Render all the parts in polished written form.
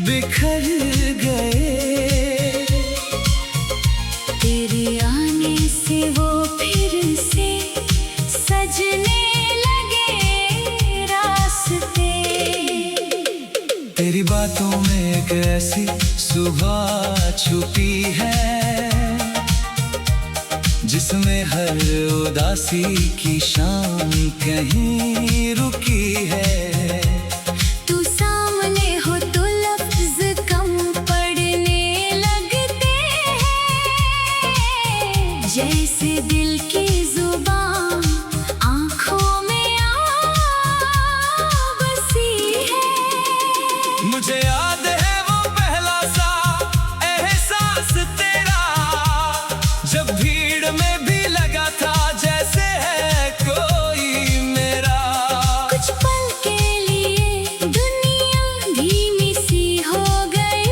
बिखर गए। तेरे आने से वो फिर से सजने लगे रास्ते। तेरी बातों में एक ऐसी सुबह छुपी है जिसमें हर उदासी की शाम कहीं रुकी है। तू सामने हो तो लफ्ज कम पड़ने लगते हैं, जैसे दिल की जुबान आंखों में आ बसी है। मुझे याद है वो पहला सा एहसास तेरा, जब भीड़ में भी लगा था जैसे है कोई मेरा। कुछ पल के लिए दुनिया धीमी सी हो गई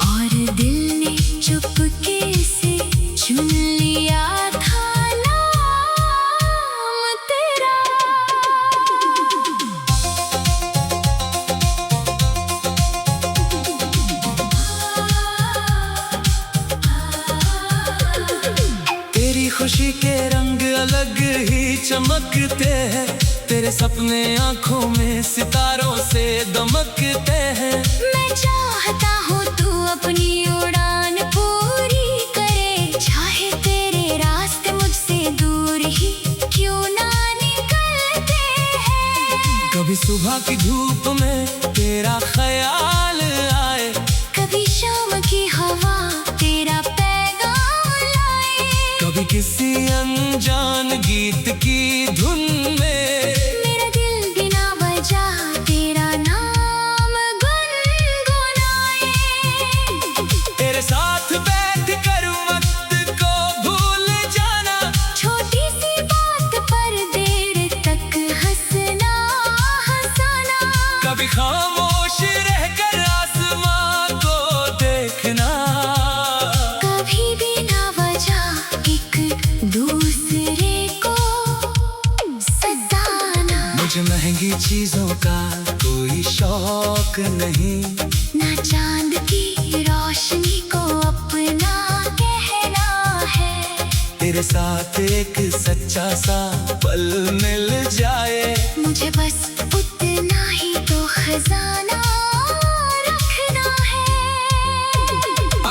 और दिल ने चुपके से चुन लिया था नाम तेरा। तेरी खुशी के रंग अलग ही चमकते हैं, तेरे सपने आंखों में सितारों से दमकते हैं। मैं चाहता हूँ तू अपनी उड़ान पूरी करे, चाहे तेरे रास्ते मुझसे दूर ही क्यों ना निकलते हैं। कभी सुबह की धूप में तेरा ख्याल आए, कभी शाम की हवा तेरा पैगाम लाए। कभी किसी अनजान गीत की धुन में मेरा दिल बिना वजह तेरा नाम गुनगुनाए। तेरे साथ बैठ कर वक्त को भूल जाना, छोटी सी बात पर देर तक हंसना हंसाना। कभी खामोश रहकर आसमां को देखना, कभी बिना वजह एक दूसरे को सताना। मुझे महंगी चीजों का कोई शौक नहीं, ना चांद की रोशनी को अपना कहना है। तेरे साथ एक सच्चा सा पल मिल जाए। मुझे बस उतना ही तो खजाना रखना है।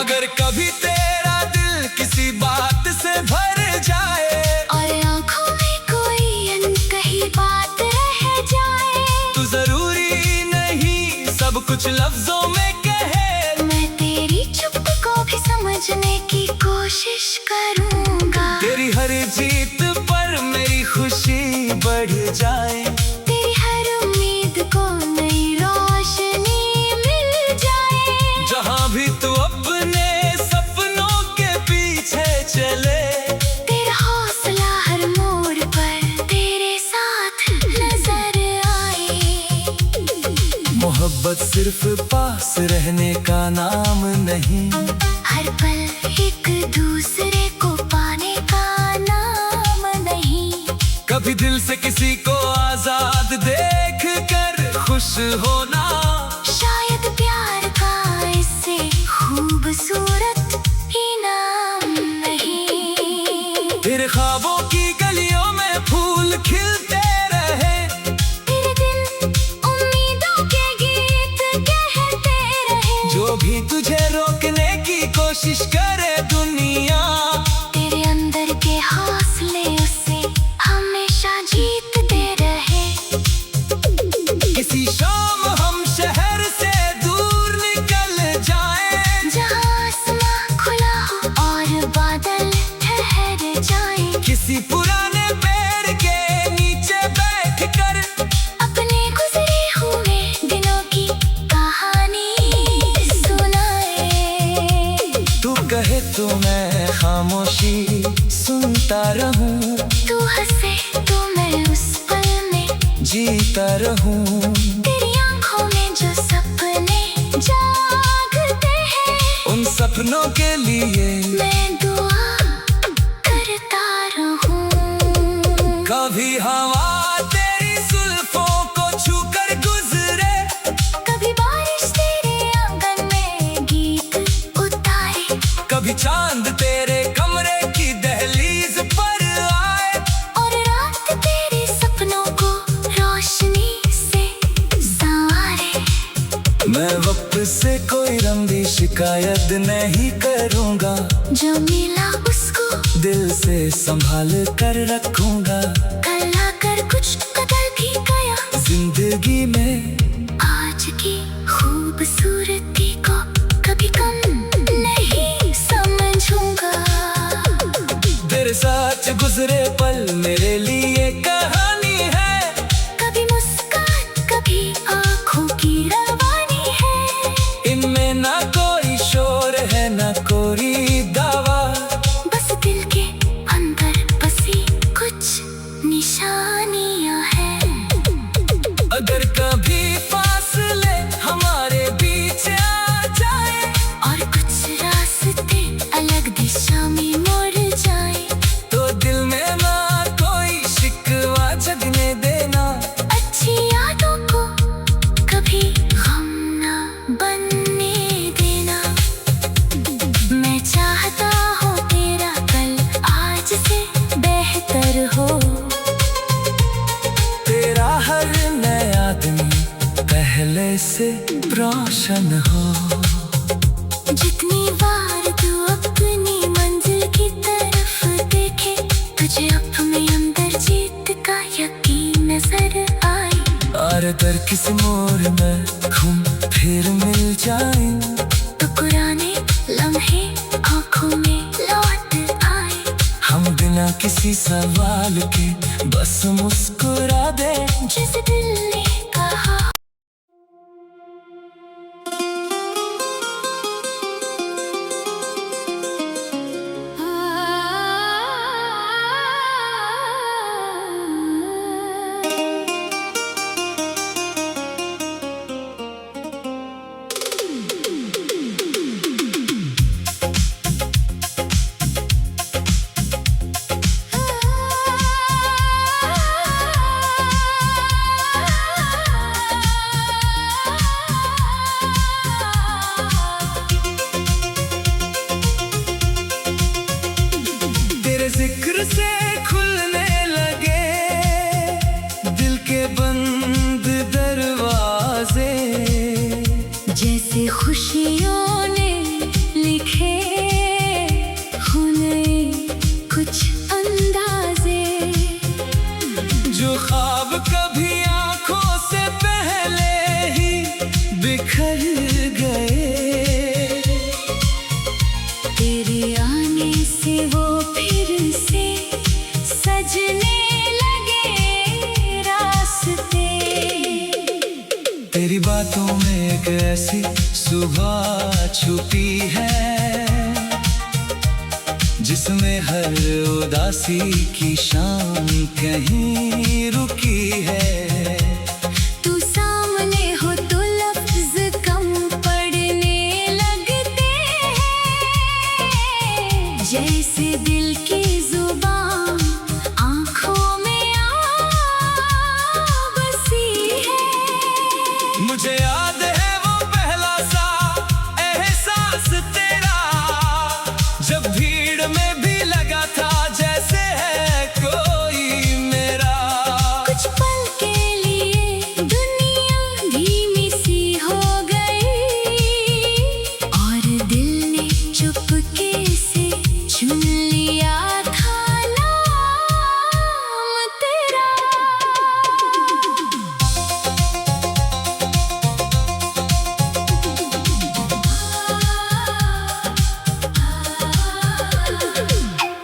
अगर कभी तेरा दिल किसी बात से भर जाए और आंखों में कोई अनकही बात रह जाए, तो जरूरी नहीं सब कुछ लफ्जों में कहे। मैं तेरी चुप को भी समझने की कोशिश करूंगा। तेरी हर जीत पर मेरी खुशी बढ़ जाए, तेरी हर उम्मीद को नई रोशनी मिल जाए। जहाँ भी तू अपने सपनों के पीछे चले। तेरा हौसला हर मोड़ पर तेरे साथ नजर आए। मोहब्बत सिर्फ पास रहने का नाम नहीं, हर पल एक दूसरे को पाने का नाम नहीं। कभी दिल से किसी को आजाद देख कर खुश होना, शायद प्यार का इससे खूबसूरत इनाम नहीं। तेरे ख्वाबों की गलियों में फूल खिलते रहे, तेरे दिल उम्मीदों के गीत कहते रहे। जो भी तुझे रोकने की कोशिश करे दुनिया, तेरे अंदर के हौसले उसे हमेशा जीतते रहे। किसी शाम हम शहर से दूर निकल जाएं, जहाँ आसमां खुला हो और बादल ठहर जाएं। किसी पुराने पेड़ के नीचे बैठकर अपने गुजरे हुए दिनों की कहानी सुनाए। तू कहे तो मैं खामोशी सुनता रहूं, तू हंसे तो मैं उस पल में जीता रहूं। तेरी आंखों में जो सपने जागते हैं, उन सपनों के लिए मैं दुआ करता रहूं। कभी हवा तेरी जुल्फों को छूकर गुजरे, कभी बारिश मैं वापस से कोई लंबी शिकायत नहीं करूँगा। जो मिला उसको दिल से संभाल कर रखूँगा। कल आकर कुछ कदर भी गया जिंदगी में आज की खूबसूरती को कभी कम नहीं समझूंगा। तेरे साथ गुजरे पल मेरे लिए कहानी है। कभी मुस्कान कभी आंखों की रवानी है। इनमें ना कोई शोर है ना कोई दावा। बस दिल के अंदर बसी कुछ निशानियां हैं। अगर कभी फासले हमारे बीच आ जाए और कुछ रास्ते अलग दिशा में मुड़ जाए तो दिल में ना कोई शिकवा जगने देना। अच्छी यादों को कभी गम ना बनने देना। मैं चाहता हूँ तेरा कल आज से बेहतर हो। तेरा हर नया दिन पहले से रोशन हो। जितनी बार तू अपनी मंजिल की तरफ देखे तुझे अपने अंदर जीत का यकीन नजर आए। और दर किसी मोड़ में घूम फिर मिल जाए तो पुराने लम्हे आंखों में लौट आए। हम बिना किसी सवाल के बस मुस्कुरा दे। जिस दिल ने कहा जिक्र से खुलने लगे दिल के बंद दरवाजे। जैसे खुशियों ने लिखे हुए कुछ अंदाजे। जो ख्वाब कभी आंखों से पहले ही बिखर गए तेरे आने से वो फिर से सजने लगे रास्ते। तेरी बातों में एक ऐसी सुबह छुपी है जिसमें हर उदासी की शाम कहीं रुकी है। तू सामने हो तो लफ्ज कम पड़ने लगते हैं। जैसे दिल की जुबान आंखों में आ बसी है। मुझे याद है वो पहला सा एहसास तेरा जब भीड़ में भी लगा था जैसे है कोई मेरा। कुछ पल के लिए दुनिया धीमी सी हो गई और दिल ने चुपके से चुन लिया था नाम तेरा।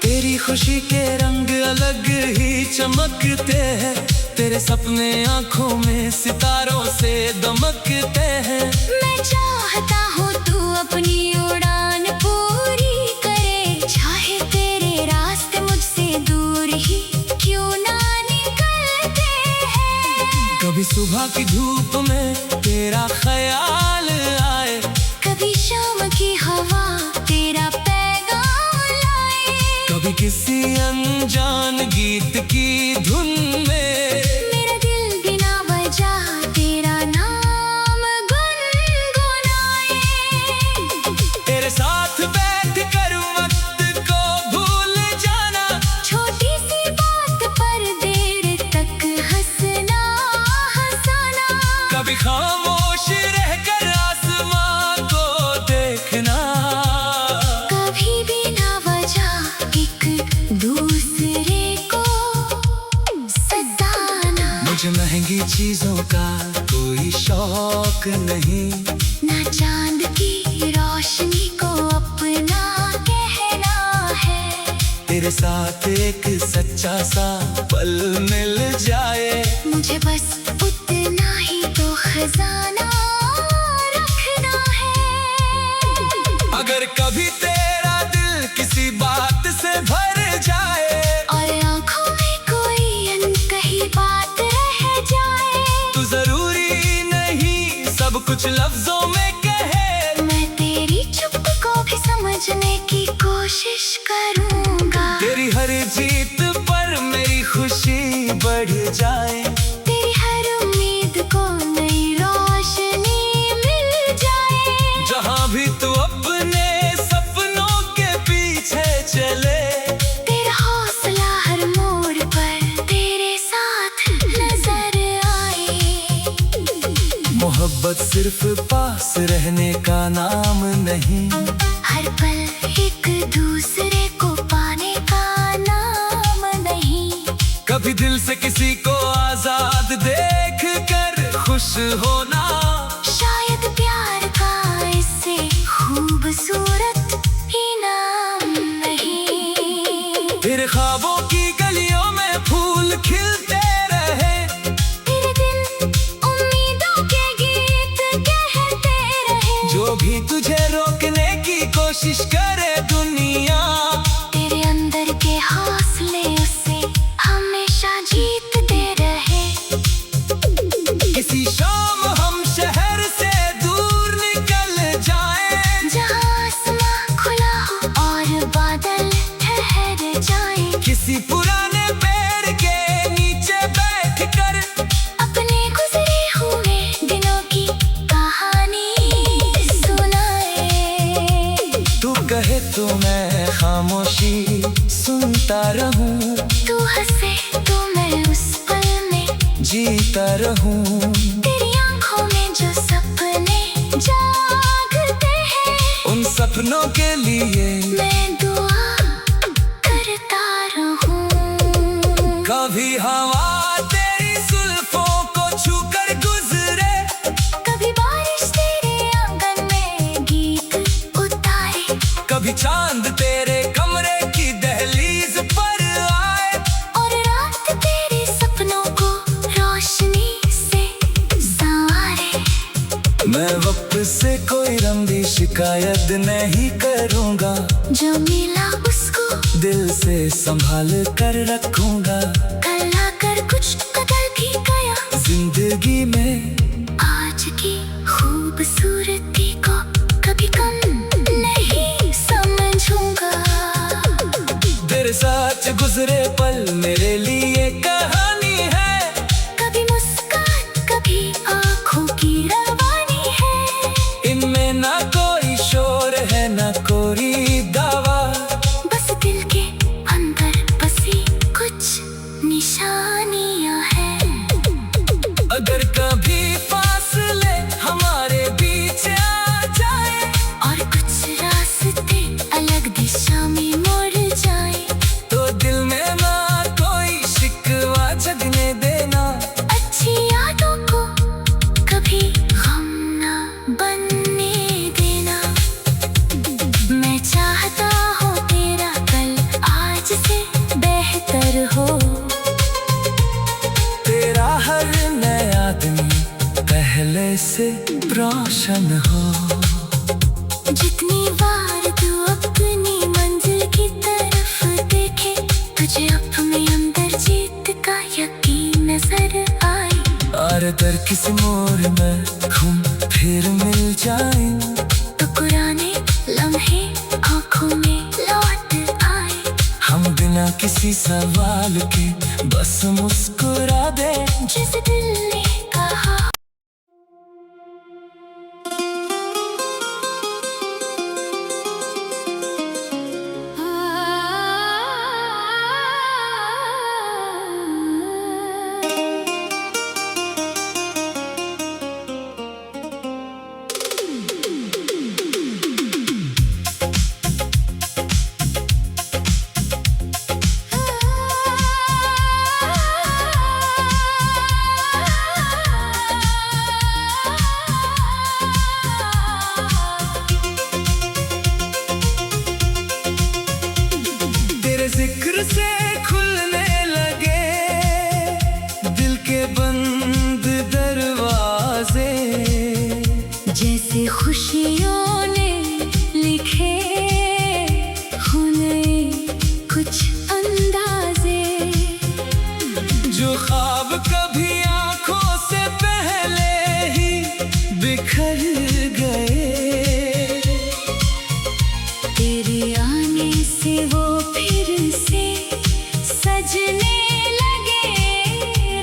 तेरी खुशी के रंग अलग ही चमकते हैं। तेरे सपने आंखों में सितारों से दमकते हैं। मैं चाहता हूँ तू अपनी उड़ान पूरी करे। चाहे तेरे रास्ते मुझसे दूर ही क्यों ना निकलते हैं। कभी सुबह की धूप में तेरा ख्याल आए। कभी शाम की हवा तेरा पैगाम लाए। कभी किसी अनजान गीत की धुन में मेरा दिल बिना वजह तेरा नाम गुनगुनाए। तेरे साथ बैठ कर वक्त को भूल जाना। छोटी सी बात पर देर तक हंसना हंसाना। कभी खामोश रहकर का कोई शौक नहीं, ना चांद की रोशनी को अपना कहना है। तेरे साथ एक सच्चा सा पल मिल जाए, मुझे बस उतना ही तो खजाना रखना है। अगर कभी तेरा दिल किसी बात से भर जाए, और आंखों में कोई अनकही बात रह जाए, तो जरूरी नहीं सब कुछ लफ्जों में कहे। मैं तेरी चुप को भी समझने की कोशिश करूंगा। तेरी हर जीत पर मेरी खुशी बढ़ जाए, तेरी हर उम्मीद को नई रोशनी मिल जाए। जहाँ भी तू अपने सपनों के पीछे चले, तेरा हौसला हर मोड़ पर तेरे साथ नजर आए। मोहब्बत सिर्फ पास रहने का नाम नहीं, हर पल एक दूसरे को पाने का नाम नहीं। कभी दिल से किसी को आजाद देख कर खुश होना, शायद प्यार का इससे खूबसूरत इनाम नहीं। तेरे ख्वाबों की गलियों में फूल खिलते रहे, तेरे दिल उम्मीदों के गीत कहते रहे। जो भी तुझे रोकने की कोशिश करे दुनिया, तेरे अंदर के हौसले उसे हमेशा जीतते रहे। किसी शाम हम शहर से दूर निकल जाएं, जहाँ आसमां खुला हो और बादल ठहर जाएं। किसी पुराने पेड़ के नीचे बैठकर अपने गुजरे हुए दिनों की कहानी सुनाए। तू कहे तो मैं खामोशी सुनता रहूं, तू हंसे तो मैं उस पल में जीता रहूं। तेरी आंखों में जो सपने जागते हैं, उन सपनों के लिए मैं दुआ करता रहूं। कभी हवा तेरी जुल्फों को छूकर गुजरे, कभी बारिश तेरे आंगन में गीत उतारे, कभी चांद तेरे कमरे की दहलीज पर आए, और रात तेरे सपनों को रोशनी से संवारे। मैं वक्त से कोई रंगी शिकायत नहीं करूंगा, जो मिला उसको दिल से संभाल कर रखूंगा। कल आकर कुछ कदर भी गया, जिंदगी में आज की खूबसूरती को कभी कम नहीं समझूंगा। तेरे साथ गुजरे पल मेरे लिए कहानी है, कभी मुस्कान कभी आंखों की रवानी है। इनमें ना कोई शोर है ना कोई दावा, बस दिल के अंदर बसी कुछ निशानियां हैं। अगर कभी फासले हमारे बीच आ जाए, और कुछ रास्ते अलग दिशा में मुड़ जाए, तो दिल में ना कोई शिकवा जगने देना। अच्छी यादों को कभी गम न बनने देना। मैं चाहता हूँ तेरा कल आज से बेहतर हो। तेरा हर नया दिन पहले से रोशन हो। जितनी बार तू अपनी मंजिल की तरफ देखे, तुझे अपने अंदर जीत का यकीन नजर आए। और दर किसी मोड़ में घूम फिर मिल जाए, तो पुराने लम्हे आंखों में लौट आए। हम बिना किसी सवाल के बस मुस्कुरा दे। जिस दिल ने कहा तेरी खुशियों ने लिखे हुए कुछ अंदाजे, जो ख्वाब कभी आंखों से पहले ही बिखर गए। तेरे आने से वो फिर से सजने लगे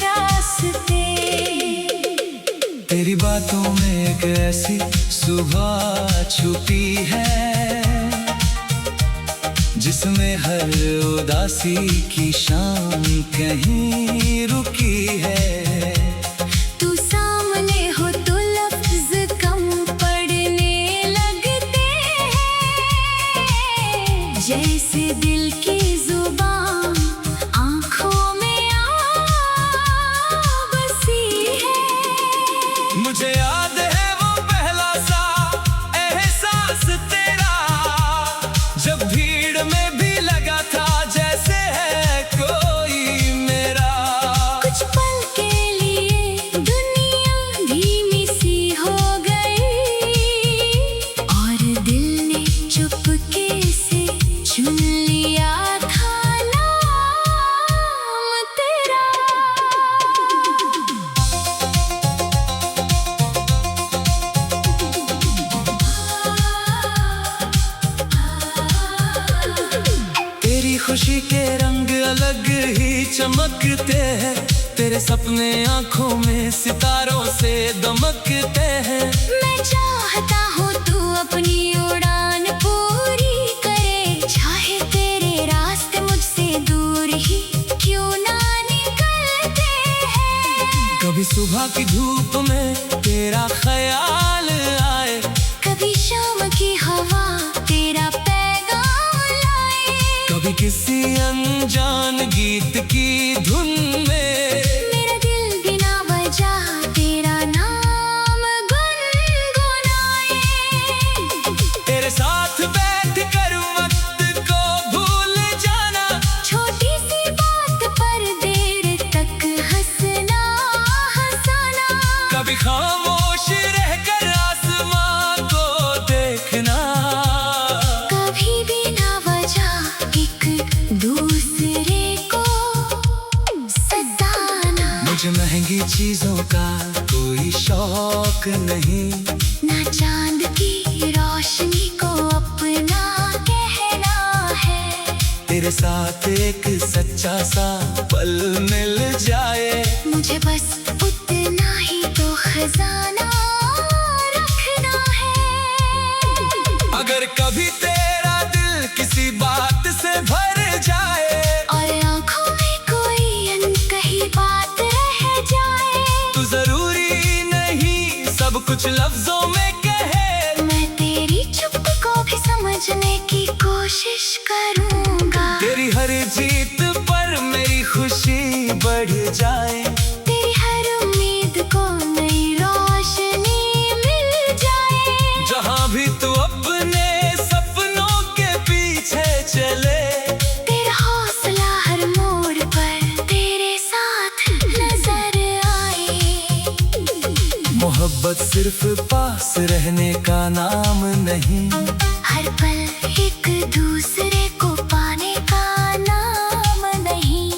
रास्ते। तेरी बातों में एक ऐसी सुबह छुपी है, जिसमें हर उदासी की शाम कहीं रुकी है। तू सामने हो तो लफ्ज कम पड़ने लगते हैं, जैसे दिल की जुबान आंखों में आ बसी है। मुझे याद है वो पहला सा एहसास तेरा, जब भीड़ में भी लगा था जैसे है कोई मेरा। कुछ पल के लिए दुनिया धीमी सी हो गई, और दिल ने चुपके से चुन लिया था नाम तेरा। तेरी खुशी के रंग अलग ही चमकते हैं, तेरे सपने आंखों में सितारों से दमकते हैं। मैं चाहता हूँ तू अपनी उड़ान पूरी करे, चाहे तेरे रास्ते मुझसे दूर ही क्यों ना निकलते हैं। कभी सुबह की धूप में तेरा ख्याल आए, कभी शाम की हवा तेरा पैगाम लाए, कभी किसी अनजान गीत की धुन में मेरा दिल बिना वजह तेरा नाम गुनगुनाए। तेरे साथ बैठ कर वक्त को भूल जाना, छोटी सी बात पर देर तक हंसना हंसाना, कभी खामोश रहकर आसमां को देखना, कभी बिना वजह एक दूसरे को सताना। मुझे महंगी चीजों का कोई शौक नहीं, ना चांद की रोशनी को अपना कहना है, तेरे साथ एक सच्चा सा पल मिल जाए। मुझे बस उतना ही तो खजाना रखना है। अगर कभी तेरा दिल किसी बात से भर जाए, और आंखों में कोई अनकही बात रह जाए, तो जरूरी नहीं सब कुछ लफ्जों में कहे। मैं तेरी चुप को भी समझने की कोशिश करूंगा। तेरी हर जीत पर मेरी खुशी बढ़ जाए, तेरी हर उम्मीद को नई रोशनी मिल जाए, जहाँ भी तू अपने सपनों के पीछे चले। तेरा हौसला हर मोड़ पर तेरे साथ नजर आए। मोहब्बत सिर्फ पास रहने का नाम नहीं, हर पल एक दूसरे को पाने का नाम नहीं,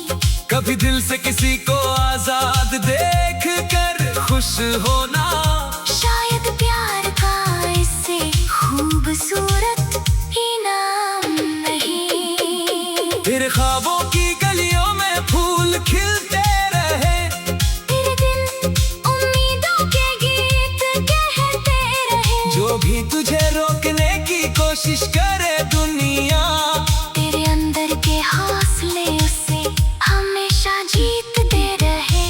कभी दिल से किसी को आजाद देख कर खुश होना। शायद प्यार का इससे खूबसूरत इनाम नहीं। तेरे ख्वाबों की गलियों में फूल खिलते रहे, तेरे दिल उम्मीदों के गीत कहते रहे, जो भी तुझे रोकने की कोशिश करे दुनिया, तेरे अंदर के हौसले उसे हमेशा जीतते रहे।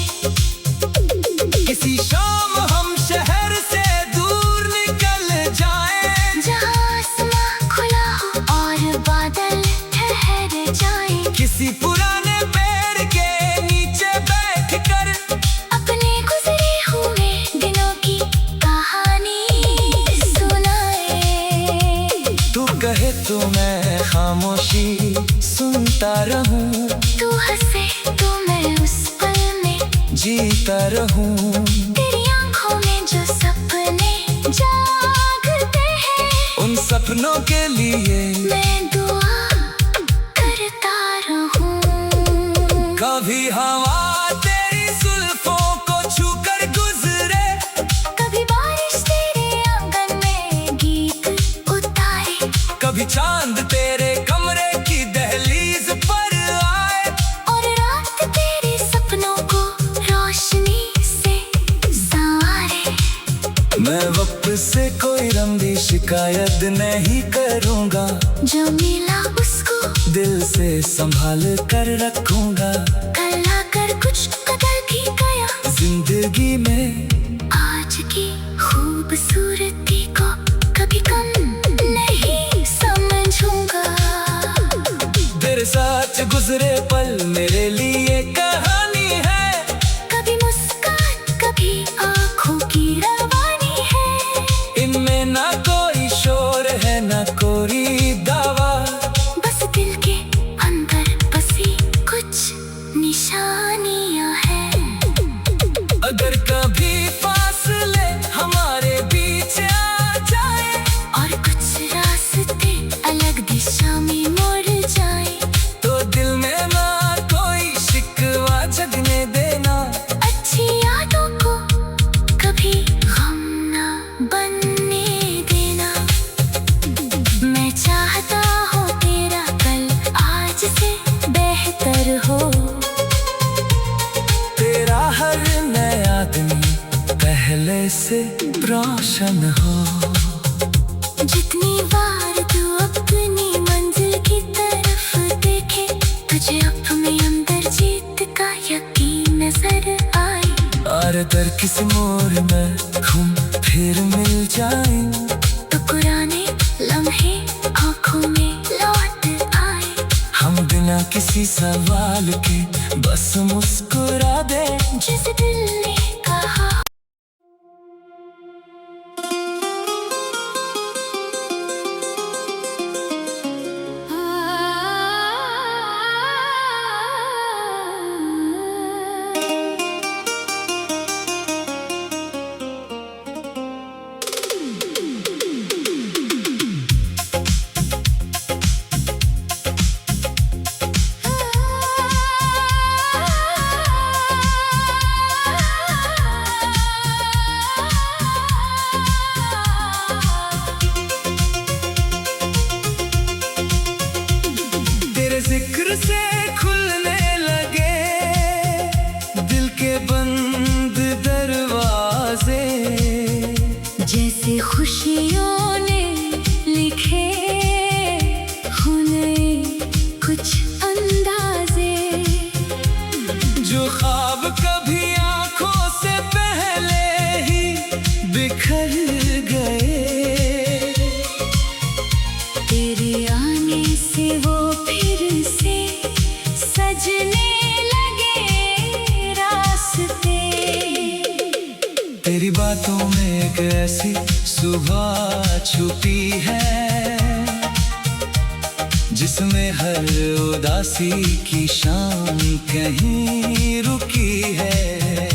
किसी शाम हम शहर से दूर निकल जाएं, जहाँ आसमां खुला हो और बादल ठहर जाए, किसी पुराने पेड़ के नीचे बैठकर अपने गुजरे हुए दिनों की कहानी सुनाए। तू कहे तो मैं खामोशी सुनता रहूं, तू हंसे तो मैं उस पल में जीता रहूं। तेरी आंखों में जो सपने जा मैं वापस से कोई लंबी शिकायत नहीं करूँगा। जो मिला उसको दिल से संभाल कर रखूँगा। कल आकर कुछ बदल भी गया जिंदगी में आज की खूबसूरती को कभी कम नहीं समझूंगा। तेरे साथ गुजरे पल मेरे लिए कहानी है। कभी मुस्कान कभी आंखों की रवानी है। इनमें ना कोई शोर है ना कोई दावा। बस दिल के अंदर बसी कुछ निशानियां हैं। अगर कभी फासले हमारे बीच आ जाए और कुछ रास्ते अलग दिशा में मुड़ जाए तो दिल में ना कोई शिकवा जगने देना। अच्छी यादों को कभी गम ना बनने देना। मैं चाहता हूँ तेरा कल आज से बेहतर हो। तेरा हर नया दिन पहले से रोशन हो। जितनी बार तू अपनी मंजिल की तरफ देखे तुझे अपने अंदर जीत का यकीन नजर आए। और दर किस मोड़ में हम फिर मिल जाएं तो पुराने लम्हे आंखों में लौट आए। हम बिना किसी सवाल के बस मुस्कुरा दे। जिस दिल ने कहा तेरे जिक्र से खुलने लगे दिल के बंद दरवाजे। जैसे खुशियों ने लिखे हुए कुछ अंदाजे। जो ख्वाब कभी आंखों से पहले ही बिखर गए। तेरे आने से वो फिर से सजने लगे रास्ते। तेरी बातों में एक ऐसी सुबह छुपी है जिसमें हर उदासी की शाम कहीं रुकी है।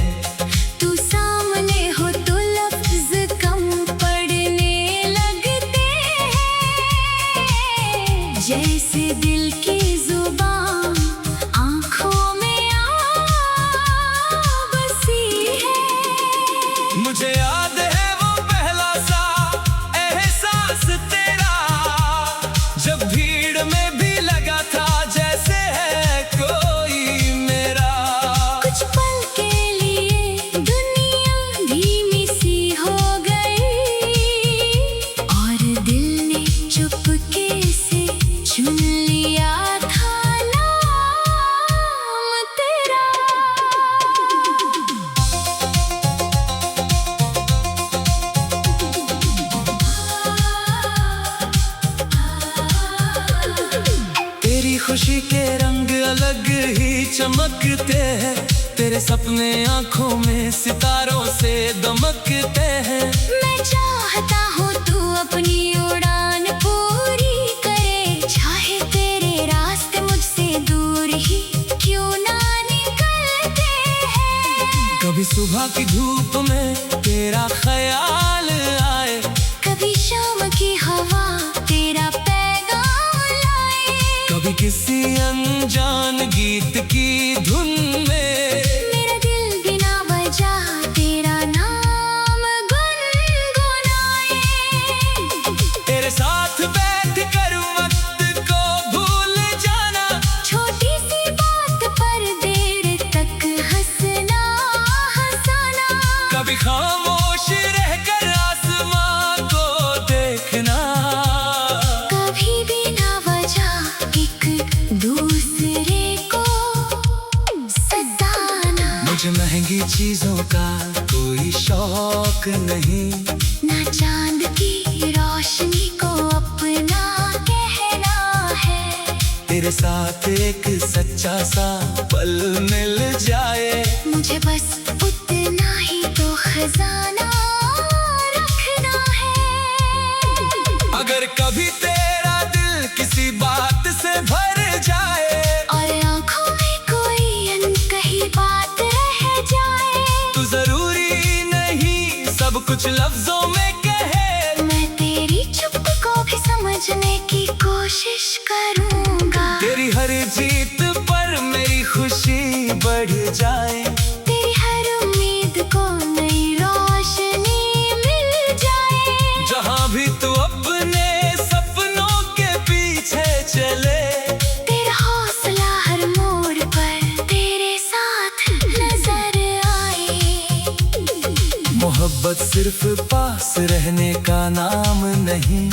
तू सामने हो तो लफ्ज कम पड़ने लगते हैं। जैसे दिल की जुबान आंखों में आ बसी है। मुझे याद है वो पहला सा एहसास तेरा जब भीड़ में भी लगा था जैसे है कोई मेरा। कुछ पल के लिए दुनिया धीमी सी हो गई और दिल ने चुपके से चुन लिया था नाम तेरा। तेरी खुशी के रंग अलग ही चमकते हैं। तेरे सपने आंखों में सितारों से दमकते हैं। मैं चाहता हूँ तू अपनी उड़ान पूरी करे। चाहे तेरे रास्ते मुझसे दूर ही क्यों ना निकलते हैं। कभी सुबह की धूप में तेरा ख्याल आए। कभी शाम की हवा तेरा पैगाम लाए। कभी किसी अनजान गीत की धुन में मेरा दिल बिना वजह तेरा नाम गुनगुनाए। तेरे साथ बैठ कर वक्त को भूल जाना। छोटी सी बात पर देर तक हंसना हंसाना। कभी खामोश रहकर शौक नहीं, ना चांद की रोशनी को अपना कहना है। तेरे साथ एक सच्चा सा पल मिल जाए, मुझे बस उतना ही तो खजाना रखना है। अगर कभी तेरा दिल किसी बात से भर जाए, और आंखों में कोई अनकही बात रह जाए, तो जरूरी नहीं सब कुछ लफ्जों में कहे। मैं तेरी चुप को भी समझने की कोशिश करूंगा। तेरी हर जीत पर मेरी खुशी बढ़ जाए, तेरी हर उम्मीद को नई रोशनी मिल जाए। जहाँ भी तू अपने सपनों के पीछे चले, तेरा हौसला हर मोड़ पर तेरे साथ नजर आए। मोहब्बत सिर्फ पास रहने का नाम नहीं,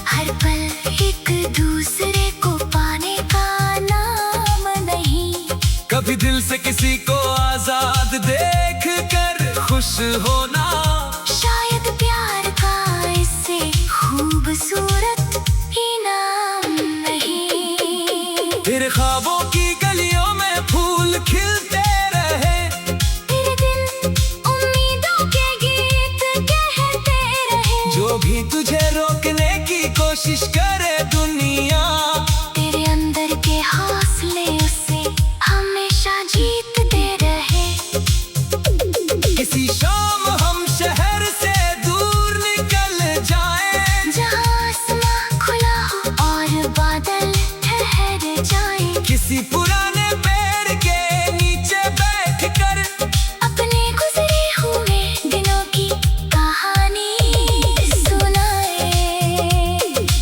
हर पल एक दूसरे को पाने का नाम नहीं। कभी दिल से किसी को आजाद देख कर खुश होना, शायद प्यार का इससे खूबसूरत इनाम नहीं। तेरे ख्वाबों की गलियों में फूल खिलते रहे, तेरे दिल उम्मीदों के गीत कहते रहे। जो भी तुझे रोकने की कोशिश करे दुनिया, तेरे अंदर के हौसले उसे हमेशा जीतते रहे। किसी शाम हम शहर से दूर निकल जाएं, जहाँ आसमां खुला हो और बादल ठहर जाए। किसी पुराने पेड़ के नीचे बैठ कर अपने गुजरे हुए दिनों की कहानी सुनाए।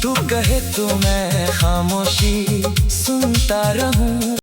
तू कहे तो मैं खामोशी सुनता रहूं।